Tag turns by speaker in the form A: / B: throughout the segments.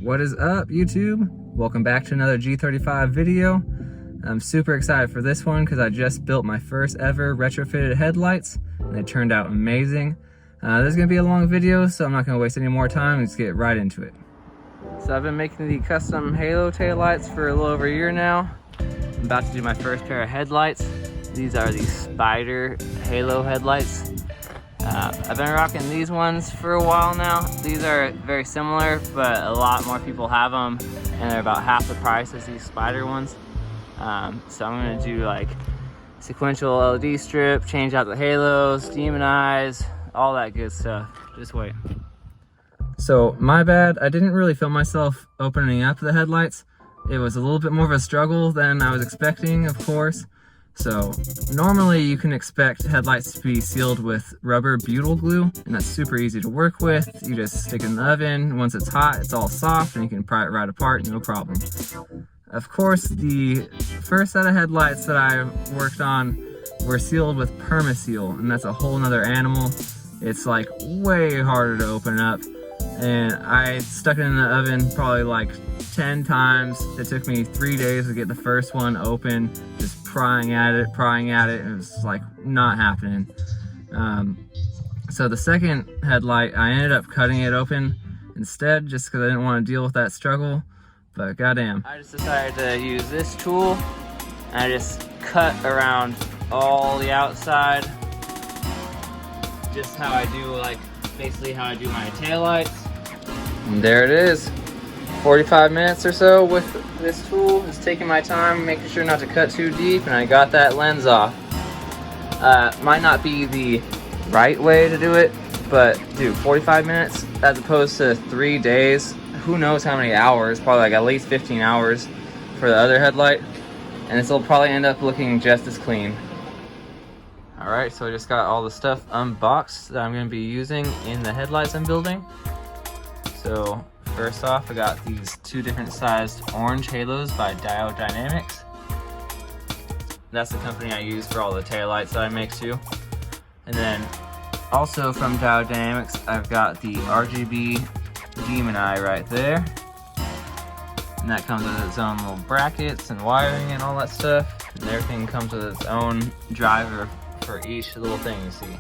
A: What is up, YouTube? Welcome back to another G35 video. I'm super excited for this one because I just built my first ever retrofitted headlights and they turned out amazing. This is going to be a long video, so I'm not going to waste any more time. Let's get right into it. So I've been making the custom halo taillights for a little over a year now. I'm about to do my first pair of headlights. These are the Spider halo headlights. I've been rocking these ones for a while now. These are very similar, but a lot more people have them, and they're about half the price as these Spider ones. So I'm gonna do like sequential LED strip, change out the halos, demonize, all that good stuff. Just wait. So my bad, I didn't really film myself opening up the headlights. It was a little bit more of a struggle than I was expecting, of course. So normally you can expect headlights to be sealed with rubber butyl glue, and that's super easy to work with. You just stick it in the oven. Once it's hot, it's all soft and you can pry it right apart, no problem. Of course, the first set of headlights that I worked on were sealed with permaseal, and that's a whole nother animal. It's like way harder to open up, and I stuck it in the oven probably like 10 times. It took me 3 days to get the first one open, just prying at it, and it was like not happening. So the second headlight, I ended up cutting it open instead, just because I didn't want to deal with that struggle, but goddamn. I just decided to use this tool, and I just cut around all the outside, just how I do, like basically how I do my taillights. And there it is. 45 minutes or so with this tool, just taking my time, making sure not to cut too deep, and I got that lens off. Might not be the right way to do it, but dude, 45 minutes as opposed to 3 days, who knows how many hours, probably like at least 15 hours for the other headlight, and this will probably end up looking just as clean. Alright, so I just got all the stuff unboxed that I'm going to be using in the headlights I'm building. So first off, I got these 2 different sized orange halos by Hydrodip. That's the company I use for all the taillights that I make too. And then also from Hydrodip, I've got the RGB Demon Eye right there. And that comes with its own little brackets and wiring and all that stuff. And everything comes with its own driver for each little thing you see.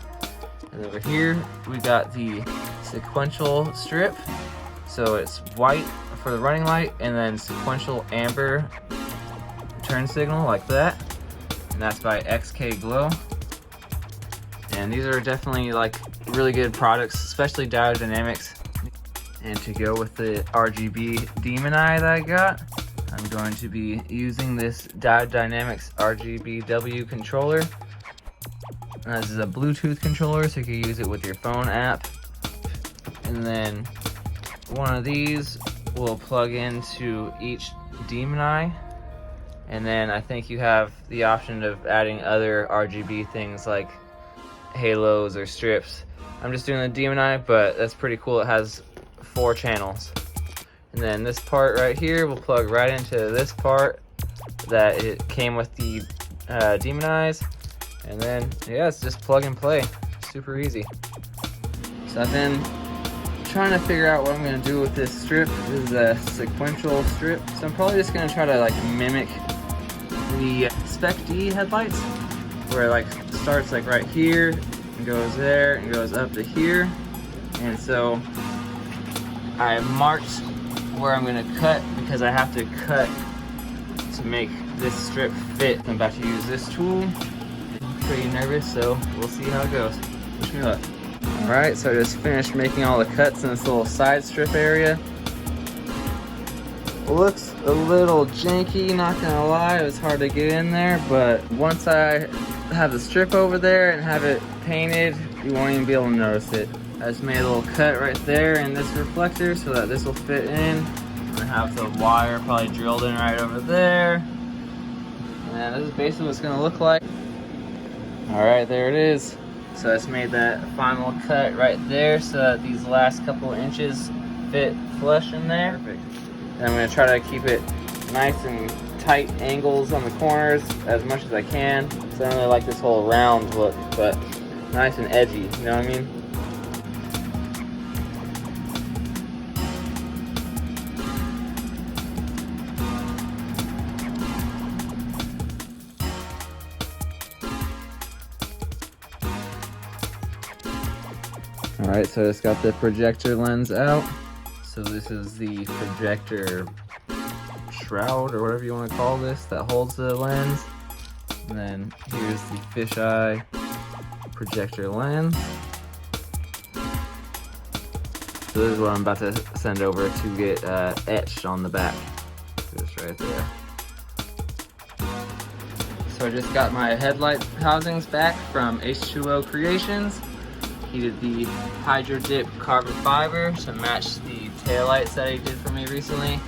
A: And over here, we got the sequential strip. So it's white for the running light, and then sequential amber turn signal like that. And that's by XK Glow. And these are definitely like really good products, especially Hydrodip. And to go with the RGB Demon Eye that I got, I'm going to be using this Hydrodip RGBW controller. And this is a Bluetooth controller, so you can use it with your phone app. And then one of these will plug into each Demon Eye, and then I think you have the option of adding other RGB things like halos or strips. I'm just doing the Demon Eye, but that's pretty cool. It has 4 channels. And then this part right here will plug right into this part that it came with the Demon Eyes. And then, yeah, it's just plug and play. Super easy. So I've been trying to figure out what I'm going to do with this strip. This is a sequential strip, so I'm probably just going to try to like mimic the Spec D headlights, where it like starts like right here and goes there and goes up to here. And so I marked where I'm going to cut because I have to cut to make this strip fit. I'm about to use this tool. I'm pretty nervous, so we'll see how it goes. Wish me luck. Alright, so I just finished making all the cuts in this little side strip area. Looks a little janky, not gonna lie, it was hard to get in there, but once I have the strip over there and have it painted, you won't even be able to notice it. I just made a little cut right there in this reflector so that this will fit in. I'm gonna have the wire probably drilled in right over there. And this is basically what it's gonna look like. Alright, there it is. So I just made that final cut right there so that these last couple inches fit flush in there. Perfect. And I'm going to try to keep it nice and tight angles on the corners as much as I can. So I don't really like this whole round look, but nice and edgy, you know what I mean? All right, so I just got the projector lens out. So this is the projector shroud, or whatever you want to call this, that holds the lens. And then here's the fisheye projector lens. So this is what I'm about to send over to get etched on the back. Just right there. So I just got my headlight housings back from H2O Creations. He did the Hydrodip carbon fiber to match the taillights that he did for me recently.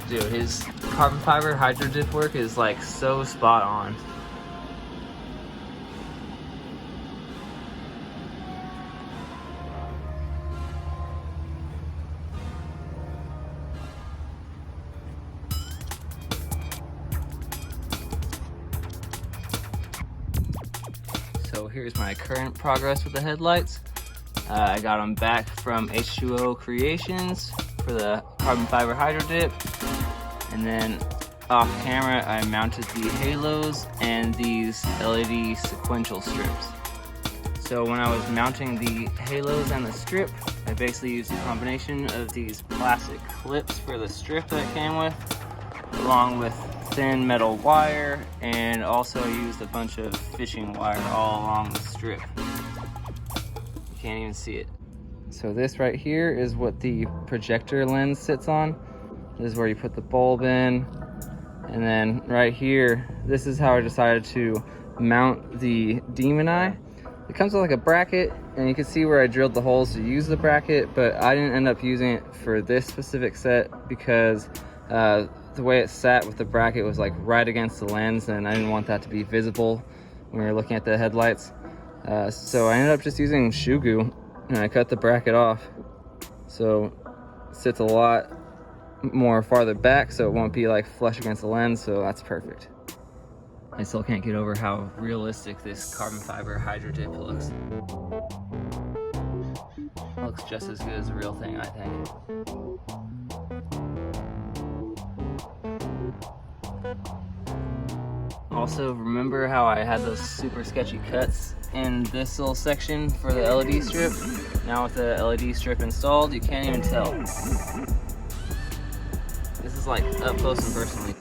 A: Dude, his carbon fiber Hydrodip work is like so spot on. So here's my current progress with the headlights. I got them back from H2O Creations for the carbon fiber Hydrodip. And then off camera, I mounted the halos and these LED sequential strips. So when I was mounting the halos and the strip, I basically used a combination of these plastic clips for the strip that it came with, along with thin metal wire, and also used a bunch of fishing wire all along the strip. You can't even see it. So this right here is what the projector lens sits on. This is where you put the bulb in. And then right here, this is how I decided to mount the demon eye. It comes with like a bracket, and you can see where I drilled the holes to use the bracket, but I didn't end up using it for this specific set because the way it sat with the bracket was like right against the lens, and I didn't want that to be visible when we were looking at the headlights. So I ended up just using shoe glue, and I cut the bracket off. So it sits a lot more farther back, so it won't be like flush against the lens, so that's perfect. I still can't get over how realistic this carbon fiber Hydrodip looks. It looks just as good as the real thing, I think. Also, remember how I had those super sketchy cuts in this little section for the LED strip? Now with the LED strip installed, you can't even tell. This is like up close and personal.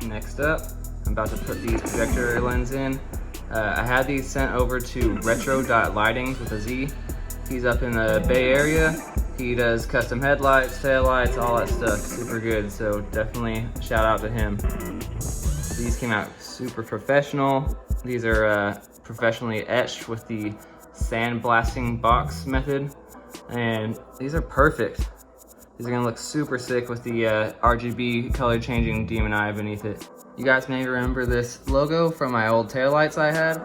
A: Next up, I'm about to put these projector lens in. I had these sent over to Retro.Lightings with a Z. He's up in the Bay Area. He does custom headlights, taillights, all that stuff. Super good, so definitely shout out to him. These came out super professional. These are professionally etched with the sandblasting box method. And these are perfect. These are gonna look super sick with the RGB color changing demon eye beneath it. You guys may remember this logo from my old taillights I had.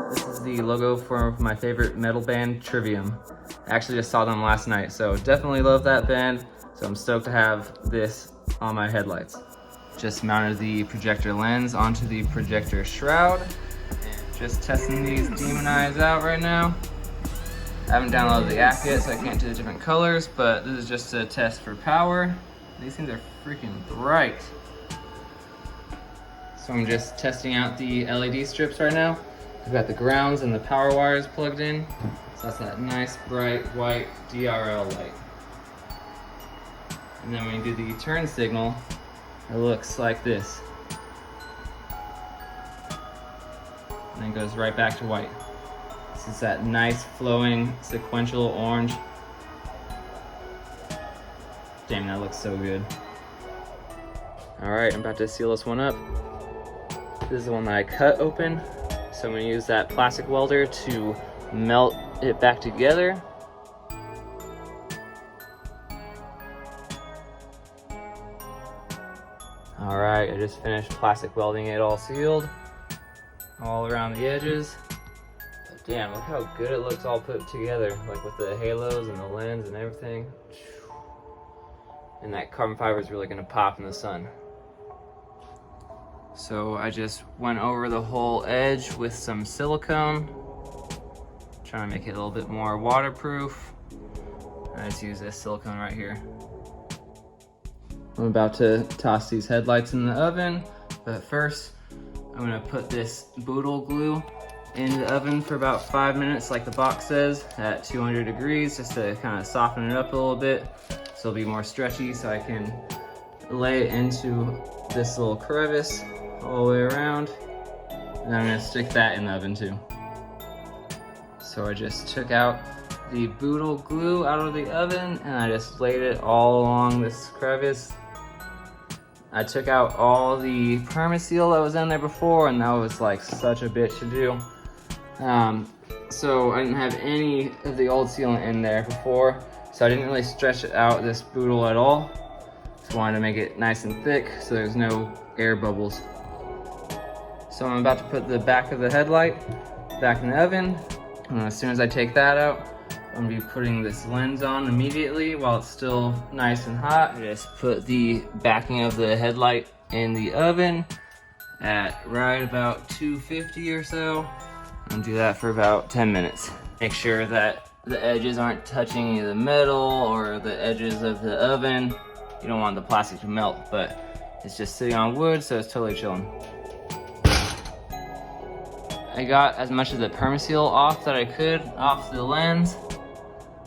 A: This is the logo for my favorite metal band, Trivium. I actually just saw them last night, so definitely love that band. So I'm stoked to have this on my headlights. Just mounted the projector lens onto the projector shroud. And just testing these demon eyes out right now. I haven't downloaded the app yet, so I can't do the different colors, but this is just a test for power. These things are freaking bright. So I'm just testing out the LED strips right now. I've got the grounds and the power wires plugged in. So that's that nice bright white DRL light. And then when you do the turn signal, it looks like this. And then goes right back to white. This is that nice flowing sequential orange. Damn, that looks so good. All right, I'm about to seal this one up. This is the one that I cut open. So I'm gonna use that plastic welder to melt it back together. All right, I just finished plastic welding it all sealed, all around the edges. But damn, look how good it looks all put together, like with the halos and the lens and everything. And that carbon fiber is really gonna pop in the sun. So I just went over the whole edge with some silicone, trying to make it a little bit more waterproof. I just use this silicone right here. I'm about to toss these headlights in the oven, but first I'm gonna put this boodle glue in the oven for about 5 minutes, like the box says, at 200 degrees, just to kind of soften it up a little bit, so it'll be more stretchy, so I can lay it into this little crevice all the way around. And I'm gonna stick that in the oven too. So I just took out the boodle glue out of the oven and I just laid it all along this crevice. I took out all the permaseal that was in there before, and that was like such a bitch to do. So I didn't have any of the old sealant in there before, so I didn't really stretch it out this boodle at all. Just wanted to make it nice and thick so there's no air bubbles. So I'm about to put the back of the headlight back in the oven. And as soon as I take that out, I'm gonna be putting this lens on immediately while it's still nice and hot. I just put the backing of the headlight in the oven at right about 250 or so. And do that for about 10 minutes. Make sure that the edges aren't touching any of the metal or the edges of the oven. You don't want the plastic to melt, but it's just sitting on wood, so it's totally chilling. I got as much of the permaseal off that I could off the lens.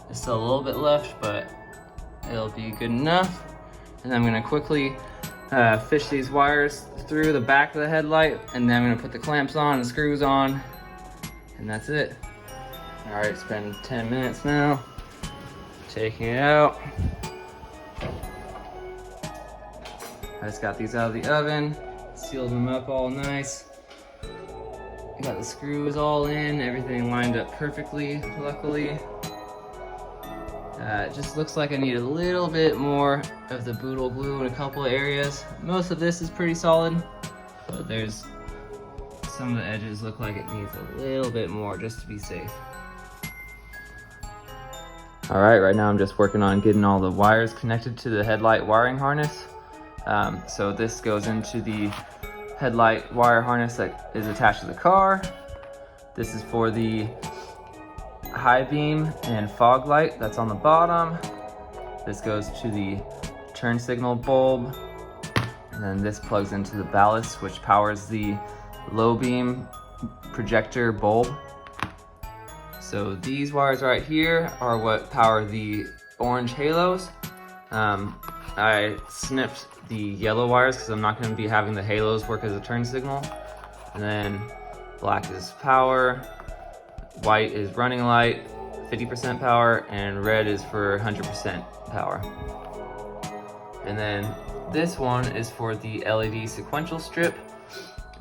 A: There's still a little bit left, but it'll be good enough. And then I'm gonna quickly fish these wires through the back of the headlight, and then I'm gonna put the clamps on and screws on, and that's it. All right, it's been 10 minutes now. Taking it out. I just got these out of the oven, sealed them up all nice. Got the screws all in, everything lined up perfectly, luckily. It just looks like I need a little bit more of the boodle glue in a couple of areas. Most of this is pretty solid, but there's some of the edges look like it needs a little bit more just to be safe. All right now I'm just working on getting all the wires connected to the headlight wiring harness. So this goes into the headlight wire harness that is attached to the car. This is for the high beam and fog light that's on the bottom. This goes to the turn signal bulb, and then this plugs into the ballast, which powers the low beam projector bulb. So these wires right here are what power the orange halos. I snipped the yellow wires because I'm not going to be having the halos work as a turn signal. And then black is power, white is running light, 50% power, and red is for 100% power. And then this one is for the LED sequential strip,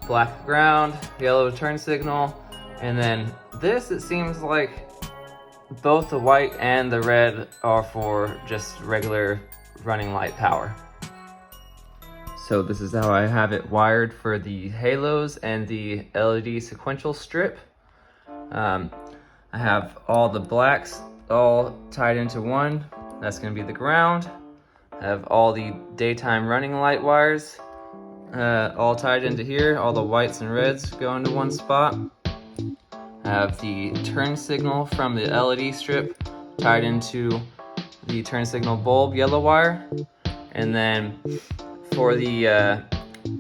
A: black ground, yellow turn signal, and then this, it seems like both the white and the red are for just regular running light power. So this is how I have it wired for the halos and the LED sequential strip. I have all the blacks all tied into one. That's gonna be the ground. I have all the daytime running light wires all tied into here. All the whites and reds go into one spot. I have the turn signal from the LED strip tied into the turn signal bulb yellow wire. And then for the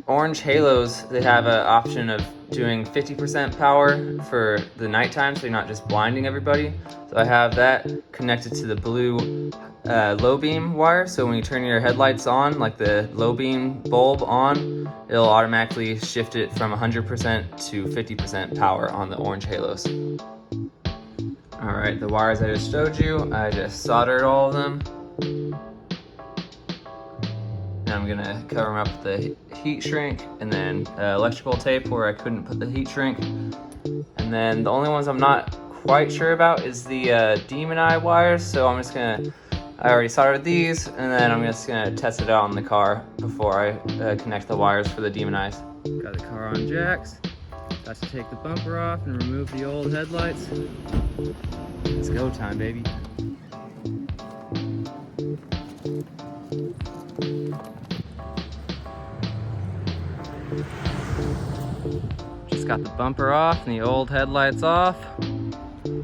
A: orange halos, they have an option of doing 50% power for the nighttime, so you're not just blinding everybody. So I have that connected to the blue low beam wire, so when you turn your headlights on, like the low beam bulb on, it'll automatically shift it from 100% to 50% power on the orange halos. All right, the wires I just showed you, I just soldered all of them. I'm gonna cover them up with the heat shrink, and then electrical tape where I couldn't put the heat shrink. And then the only ones I'm not quite sure about is the demon eye wires, so I'm just gonna, I already soldered these, and then I'm just gonna test it out on the car before I connect the wires for the demon eyes. Got the car on jacks. Got to take the bumper off and remove the old headlights. It's go time, baby. Just got the bumper off and the old headlights off. Here's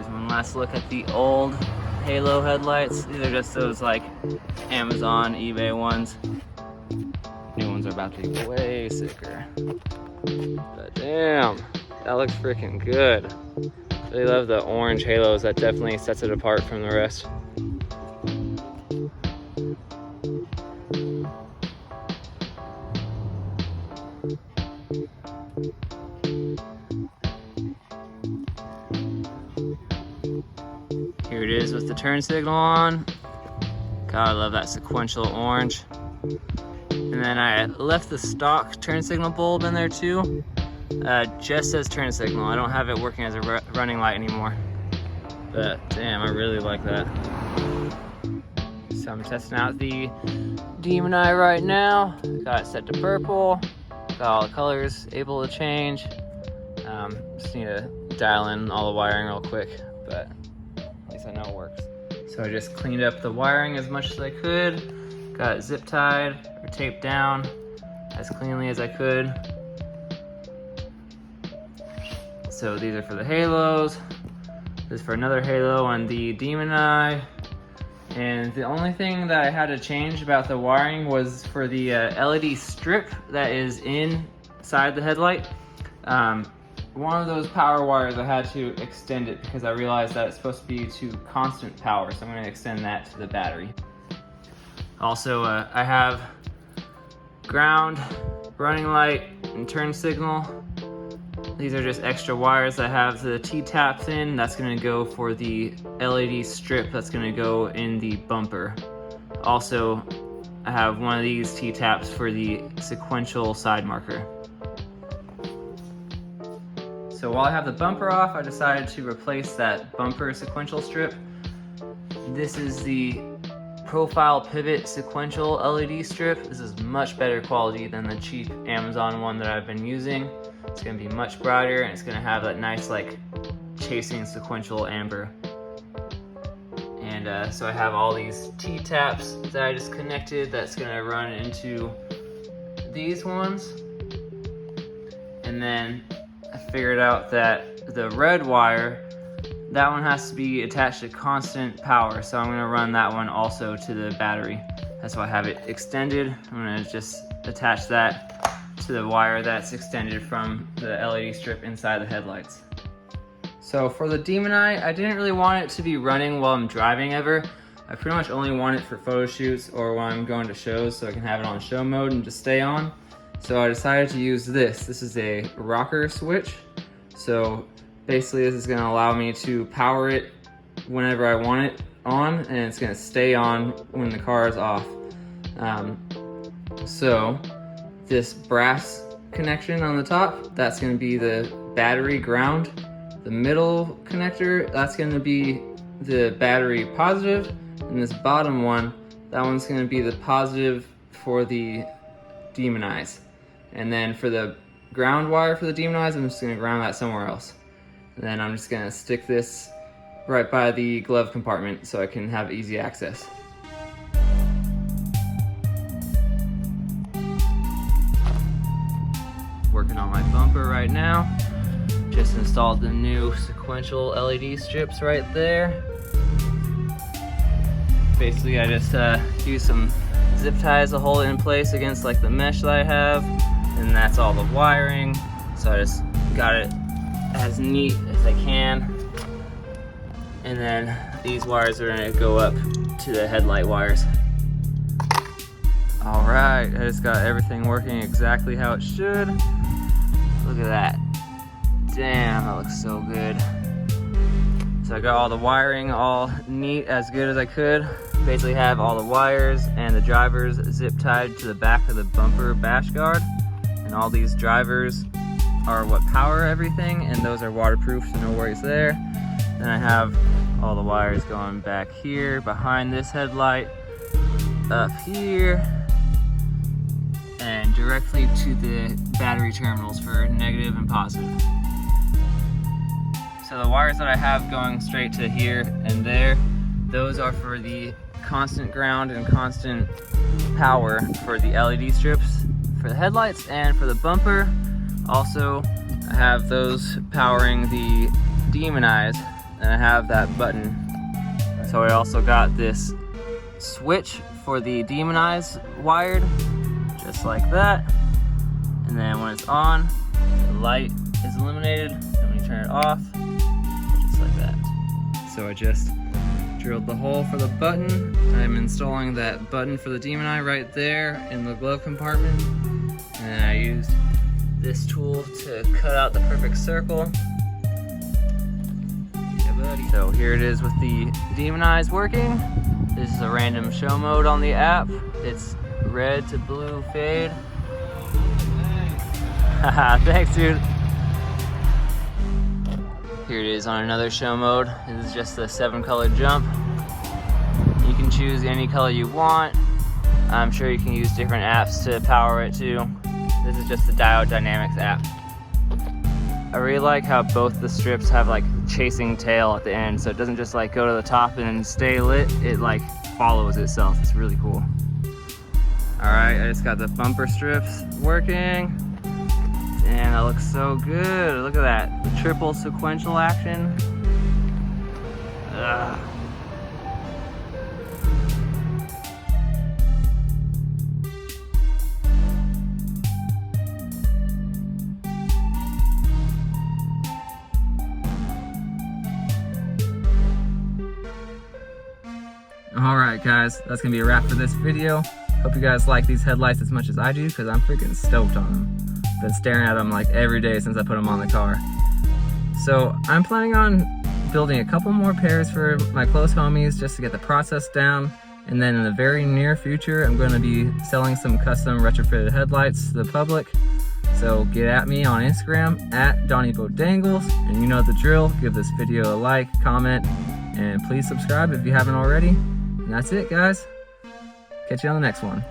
A: one last look at the old halo headlights. These are just those like Amazon, eBay ones. New ones are about to be way sicker. But damn, that looks freaking good. Really love the orange halos. That definitely sets it apart from the rest. Here it is with the turn signal on. God, I love that sequential orange. And then I left the stock turn signal bulb in there too. Just says turn signal. I don't have it working as a running light anymore. But damn, I really like that. So I'm testing out the Demon Eye right now. Got it set to purple. Got all the colors able to change. Just need to dial in all the wiring real quick, but at least I know it works. So I just cleaned up the wiring as much as I could. Got it zip tied or taped down as cleanly as I could. So these are for the halos. This is for another halo on the Demon Eye. And the only thing that I had to change about the wiring was for the LED strip that is inside the headlight. One of those power wires, I had to extend it because I realized that it's supposed to be to constant power. So I'm going to extend that to the battery. Also, I have ground, running light, and turn signal. These are just extra wires I have the T-taps in. That's gonna go for the LED strip that's gonna go in the bumper. Also, I have one of these T-taps for the sequential side marker. So while I have the bumper off, I decided to replace that bumper sequential strip. This is the profile pivot sequential LED strip. This is much better quality than the cheap Amazon one that I've been using. It's gonna be much brighter and it's gonna have that nice like chasing sequential amber. And so I have all these T-taps that I just connected that's gonna run into these ones. And then I figured out that the red wire, that one has to be attached to constant power. So I'm gonna run that one also to the battery. That's why I have it extended. I'm gonna just attach that to the wire that's extended from the LED strip inside the headlights. So for the Demon Eye, I didn't really want it to be running while I'm driving ever. I pretty much only want it for photo shoots or when I'm going to shows so I can have it on show mode and just stay on. So I decided to use this. This is a rocker switch. So basically this is gonna allow me to power it whenever I want it on, and it's gonna stay on when the car is off. So this brass connection on the top, that's gonna be the battery ground. The middle connector, that's gonna be the battery positive, and this bottom one, that one's gonna be the positive for the Demon Eyes. And then for the ground wire for the Demon Eyes, I'm just gonna ground that somewhere else. And then I'm just gonna stick this right by the glove compartment so I can have easy access. Working on my bumper right now. Just installed the new sequential LED strips right there. Basically I just used some zip ties to hold it in place against like the mesh that I have, and that's all the wiring. So I just got it as neat as I can. And then these wires are gonna go up to the headlight wires. All right, I just got everything working exactly how it should. Look at that. Damn, that looks so good. So I got all the wiring all neat, as good as I could. Basically have all the wires and the drivers zip tied to the back of the bumper bash guard. And all these drivers are what power everything, and those are waterproof, so no worries there. Then I have all the wires going back here, behind this headlight, up here, and directly to the battery terminals for negative and positive. So the wires that I have going straight to here and there, those are for the constant ground and constant power for the LED strips for the headlights and for the bumper. Also, I have those powering the Demon Eyes, and I have that button. So I also got this switch for the Demon Eyes wired, just like that. And then when it's on, light is illuminated, and when you turn it off, just like that. So I just drilled the hole for the button. I'm installing that button for the demon eye right there in the glove compartment. And I used this tool to cut out the perfect circle. Yeah, buddy. So here it is with the demon eyes working. This is a random show mode on the app. It's red to blue fade. Haha, thanks dude. Here it is on another show mode. This is just the 7-color jump. You can choose any color you want. I'm sure you can use different apps to power it too. This is just the Diode Dynamics app. I really like how both the strips have like chasing tail at the end, so it doesn't just like go to the top and then stay lit. It like follows itself. It's really cool. All right, I just got the bumper strips working. And that looks so good. Look at that. The triple sequential action. Ugh. Alright guys, that's gonna be a wrap for this video. Hope you guys like these headlights as much as I do, because I'm freaking stoked on them. Been staring at them like every day since I put them on the car. So I'm planning on building a couple more pairs for my close homies just to get the process down. And then in the very near future, I'm going to be selling some custom retrofitted headlights to the public. So get at me on Instagram at DonnieBoDangles, and you know the drill. Give this video a like, comment, and please subscribe if you haven't already. And that's it guys. Catch you on the next one.